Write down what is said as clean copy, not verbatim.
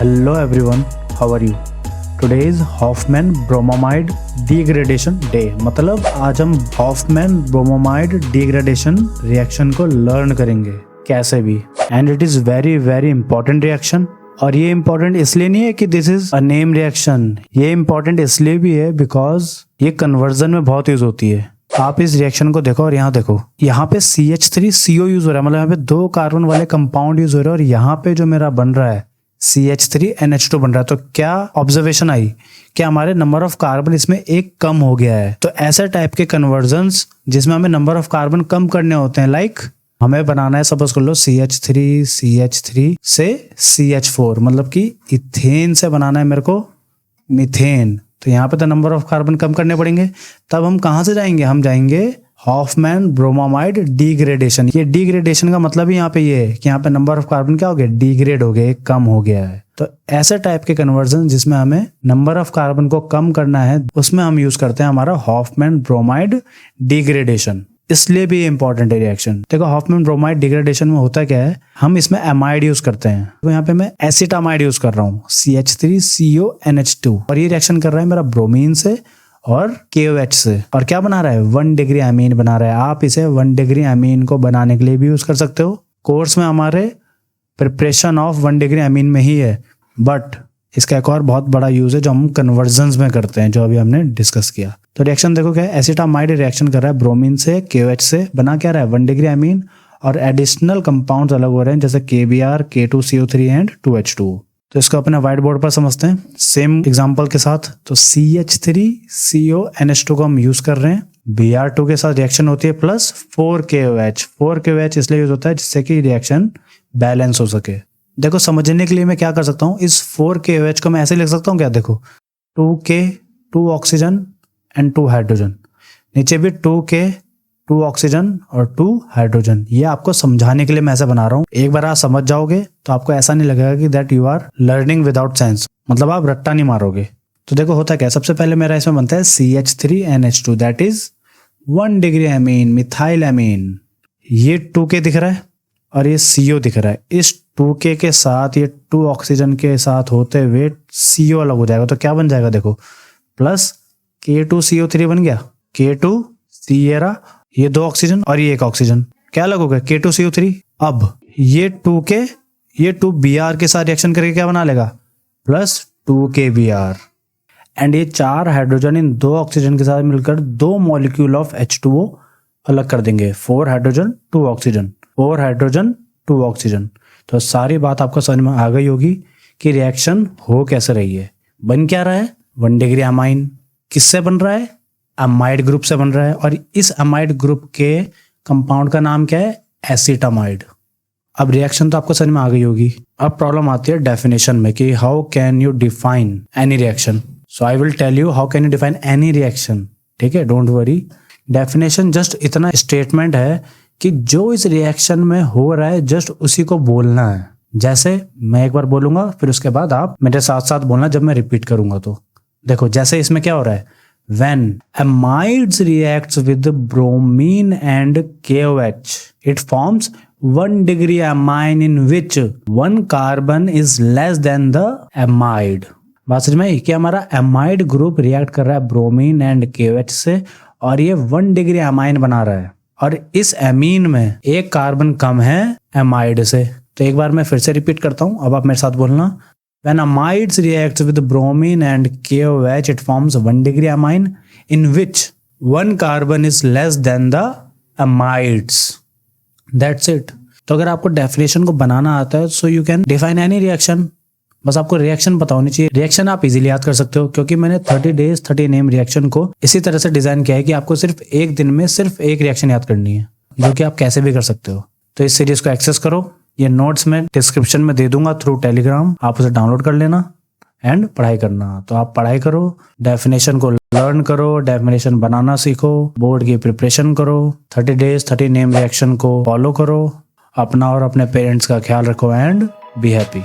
Hello everyone, how are you? Today is Hoffman bromamide degradation day। मतलब आज हम Hoffman bromamide degradation reaction को learn करेंगे कैसे भी, and it is very very important reaction. और ये इंपॉर्टेंट इसलिए नहीं है कि this is a name reaction, ये इंपॉर्टेंट इसलिए भी है बिकॉज ये कन्वर्जन में बहुत यूज होती है। आप इस रिएक्शन को देखो और यहाँ देखो, यहाँ पे CH3CO यूज हो रहा है, मतलब यहाँ पे 2 कार्बन वाले कंपाउंड यूज हो रहे हैं और यहाँ पे जो मेरा बन रहा है CH3NH2 बन रहा है। तो क्या ऑब्जर्वेशन आई कि हमारे नंबर ऑफ कार्बन इसमें एक कम हो गया है। तो ऐसे टाइप के कन्वर्जन्स जिसमें हमें नंबर ऑफ कार्बन कम करने होते हैं, लाइक हमें बनाना है सपोज कर लो CH3 से CH4, मतलब कि इथेन से बनाना है मेरे को मीथेन। तो यहाँ पे तो नंबर ऑफ कार्बन कम करने पड़ेंगे। तब हम कहाँ से जाएंगे? हम जाएंगे हॉफमैन ब्रोमामाइड डिग्रेडेशन। ये डिग्रेडेशन का मतलब ही यहाँ पे ये है कि यहाँ पे नंबर ऑफ कार्बन क्या हो गया? डिग्रेड हो गया, कम हो गया है। तो ऐसे टाइप के कन्वर्जन जिसमें हमें नंबर ऑफ कार्बन को कम करना है, उसमें हम यूज करते हैं हमारा हॉफमैन ब्रोमाइड डिग्रेडेशन। इसलिए भी इंपॉर्टेंट है रिएक्शन। देखो हॉफमैन ब्रोमाइड डिग्रेडेशन में होता क्या है, हम इसमें एमाइड यूज करते हैं। तो यहाँ पे मैं एसिटामाइड यूज कर रहा हूँ, CH3CONH2, और ये रिएक्शन कर रहा है मेरा ब्रोमीन से और KOH से। और क्या बना रहा है? 1 डिग्री अमीन बना रहा है। आप इसे 1 डिग्री अमीन को बनाने के लिए भी यूज कर सकते हो। कोर्स में हमारे प्रिपरेशन ऑफ 1 डिग्री अमीन में ही है, बट इसका एक और बहुत बड़ा यूज है जो हम कन्वर्जन्स में करते हैं, जो अभी हमने डिस्कस किया। तो रिएक्शन देखो क्या है, एसिटामाइड रिएक्शन कर रहा है ब्रोमीन से KOH से, बना क्या रहा है? 1 डिग्री अमीन, और एडिशनल कंपाउंड्स अलग हो रहे हैं जैसे KBr, K2CO3 एंड 2H2। तो इसको अपने व्हाइट बोर्ड पर समझते हैं सेम एग्जांपल के साथ। तो CH3CONH2 को हम यूज कर रहे हैं, Br2 के साथ रिएक्शन होती है प्लस 4KOH। 4KOH इसलिए यूज होता है जिससे कि रिएक्शन बैलेंस हो सके। देखो समझने के लिए मैं क्या कर सकता हूँ, इस 4KOH को मैं ऐसे लिख सकता हूँ क्या? देखो 2K, 2 ऑक्सीजन एंड 2 हाइड्रोजन, नीचे भी 2K, 2 ऑक्सीजन और 2 हाइड्रोजन। ये आपको समझाने के लिए मैं ऐसा बना रहा हूँ। एक बार आप समझ जाओगे तो आपको ऐसा नहीं लगेगा कि that you are learning without sense, मतलब आप रट्टा नहीं मारोगे। तो देखो होता क्या है, सबसे पहले मेरा इसमें बनता है CH3NH2, that is 1 degree amine, methyl amine. ये 2K दिख रहा है और ये CO दिख रहा है। इस 2K के साथ ये 2 ऑक्सीजन के साथ होते हुए CO अलग हो जाएगा। तो क्या बन जाएगा? देखो प्लस K2CO3 बन गया, K2 Sierra, ये 2 ऑक्सीजन और ये 1 ऑक्सीजन, क्या अलग हो गया? K2CO3। अब ये 2K, ये 2Br के साथ रिएक्शन करके क्या बना लेगा? Plus 2KBr। एंड ये 4 हाइड्रोजन इन 2 ऑक्सीजन के साथ मिलकर 2 मॉलिक्यूल ऑफ H2O अलग कर देंगे। 4 हाइड्रोजन 2 ऑक्सीजन, 4 हाइड्रोजन 2 ऑक्सीजन। तो सारी बात आपको समझ में आ गई होगी कि रिएक्शन हो कैसे रही है। बन क्या रहा है? 1 डिग्री अमाइन। किससे बन रहा है? अमाइड ग्रुप से बन रहा है। और इस अमाइड ग्रुप के कंपाउंड का नाम क्या है? एसिटामाइड। अब रिएक्शन तो आपको समझ में आ गई होगी। अब प्रॉब्लम आती है डेफिनेशन में कि how can you define any reaction. So I will tell you how can you define any reaction. ठीक है, डोंट वरी। डेफिनेशन जस्ट इतना स्टेटमेंट है कि जो इस रिएक्शन में हो रहा है जस्ट उसी को बोलना है। जैसे मैं एक बार बोलूंगा, फिर उसके बाद आप मेरे साथ साथ बोलना जब मैं रिपीट करूंगा। तो देखो जैसे इसमें क्या हो रहा है, when amides reacts with bromine and KOH, it forms 1 degree amine in which 1 carbon is less than the amide। बात समझ में आई कि हमारा amide ग्रुप रिएक्ट कर रहा है ब्रोमीन एंड KOH से और ये 1 डिग्री अमाइन बना रहा है, और इस एमीन में 1 कार्बन कम है एमाइड से। तो एक बार मैं फिर से रिपीट करता हूं, अब आप मेरे साथ बोलना। When amides react with bromine and KOH, it forms 1 degree amine in which 1 carbon is less than the amides. That's it. तो अगर आपको डेफिनेशन को बनाना आता है so you can define any reaction. बस आपको रिएक्शन पता होनी चाहिए। रिएक्शन आप इजीली याद कर सकते हो क्योंकि मैंने 30 days 30 name रिएक्शन को इसी तरह से डिजाइन किया है कि आपको सिर्फ एक दिन में सिर्फ एक रिएक्शन याद करनी है, जो कि आप कैसे भी कर सकते हो। तो इस सीरीज को एक्सेस करो, ये नोट्स में डिस्क्रिप्शन में दे दूंगा थ्रू टेलीग्राम, आप उसे डाउनलोड कर लेना एंड पढ़ाई करना। तो आप पढ़ाई करो, डेफिनेशन को लर्न करो, डेफिनेशन बनाना सीखो, बोर्ड की प्रिपरेशन करो, 30 days 30 name रिएक्शन को फॉलो करो, अपना और अपने पेरेंट्स का ख्याल रखो एंड बी हैप्पी।